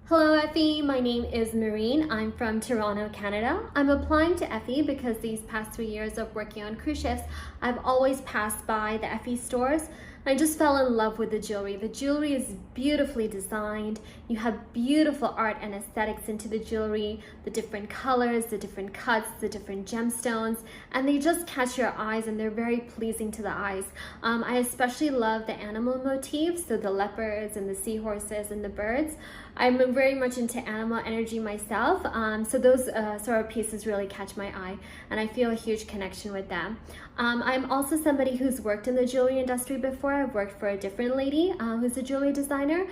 Hello Effy, my name is Marine. I'm from Toronto, Canada. I'm applying to Effy because these past 3 years of working on cruise ships, I've always passed by the Effy stores. I just fell in love with the jewelry. The jewelry is beautifully designed. You have beautiful art and aesthetics into the jewelry, the different colors, the different cuts, the different gemstones, and they just catch your eyes and they're very pleasing to the eyes. I especially love the animal motifs, so the leopards and the seahorses and the birds. I'm very much into animal energy myself, so those sort of pieces really catch my eye and I feel a huge connection with them. I'm also somebody who's worked in the jewelry industry before. I've worked for a different lady who's a jewelry designer,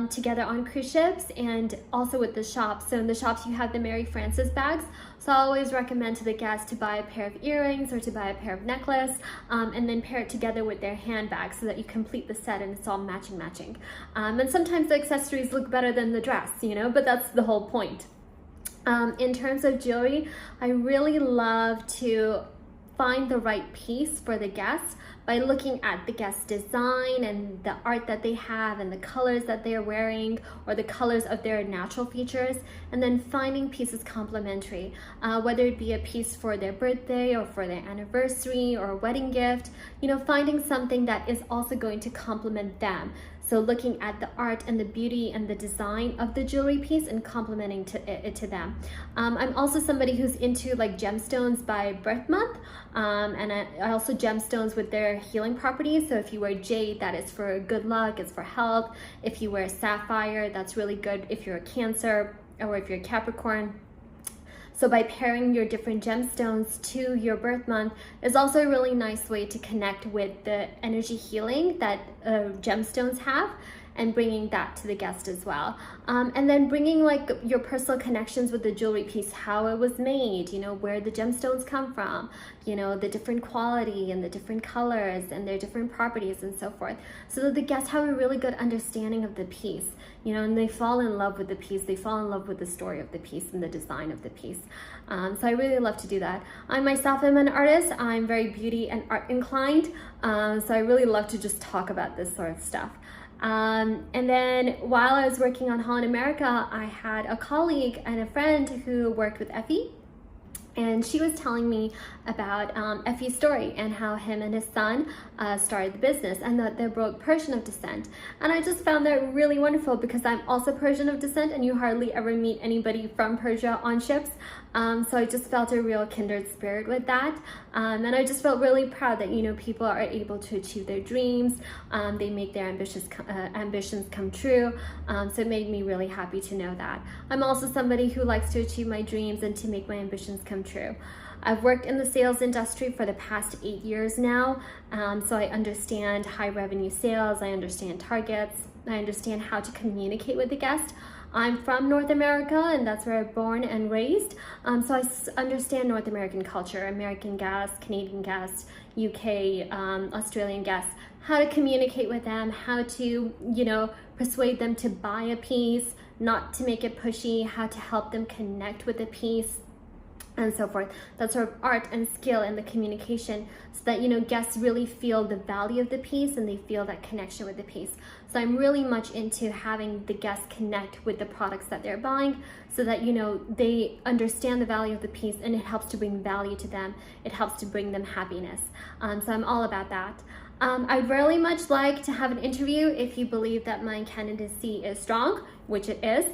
together on cruise ships and also with the shops. So in the shops you have the Mary Frances bags, so I always recommend to the guests to buy a pair of earrings or to buy a pair of necklace and then pair it together with their handbag so that you complete the set and it's all matching. And sometimes the accessories look better than the dress, you know, but that's the whole point. In terms of jewelry, I really love to find the right piece for the guests by looking at the guest design and the art that they have and the colors that they're wearing or the colors of their natural features, and then finding pieces complementary, whether it be a piece for their birthday or for their anniversary or a wedding gift, you know, finding something that is also going to complement them. So looking at the art and the beauty and the design of the jewelry piece and complementing it to them. I'm also somebody who's into like gemstones by birth month, and I also gemstones with their healing properties. So if you wear jade, that is for good luck, it's for health. If you wear sapphire, that's really good if you're a Cancer or if you're a Capricorn. So by pairing your different gemstones to your birth month is also a really nice way to connect with the energy healing that gemstones have and bringing that to the guest as well. And then bringing like your personal connections with the jewelry piece, how it was made, you know, where the gemstones come from, you know, the different quality and the different colors and their different properties and so forth, so that the guests have a really good understanding of the piece, you know, and they fall in love with the piece, they fall in love with the story of the piece and the design of the piece. So I really love to do that. I myself am an artist. I'm very beauty and art inclined, so I really love to just talk about this sort of stuff. And then while I was working on Holland America, I had a colleague and a friend who worked with Effy, and she was telling me about Effy's story and how him and his son started the business and that they're both Persian of descent. And I just found that really wonderful because I'm also Persian of descent and you hardly ever meet anybody from Persia on ships. So I just felt a real kindred spirit with that. And I just felt really proud that, you know, people are able to achieve their dreams. They make their ambitions come true. So it made me really happy to know that. I'm also somebody who likes to achieve my dreams and to make my ambitions come true. I've worked in the sales industry for the past 8 years now, so I understand high revenue sales, I understand targets, I understand how to communicate with the guest. I'm from North America and that's where I'm born and raised, so I understand North American culture, American guests, Canadian guests, UK, Australian guests, how to communicate with them, how to, you know, persuade them to buy a piece, not to make it pushy, how to help them connect with the piece, and so forth. That sort of art and skill in the communication so that, you know, guests really feel the value of the piece and they feel that connection with the piece. So I'm really much into having the guests connect with the products that they're buying so that, you know, they understand the value of the piece and it helps to bring value to them. It helps to bring them happiness. So I'm all about that. I'd really much like to have an interview if you believe that my candidacy is strong, which it is.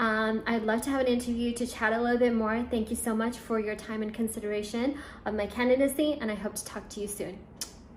I'd love to have an interview to chat a little bit more. Thank you so much for your time and consideration of my candidacy, and I hope to talk to you soon.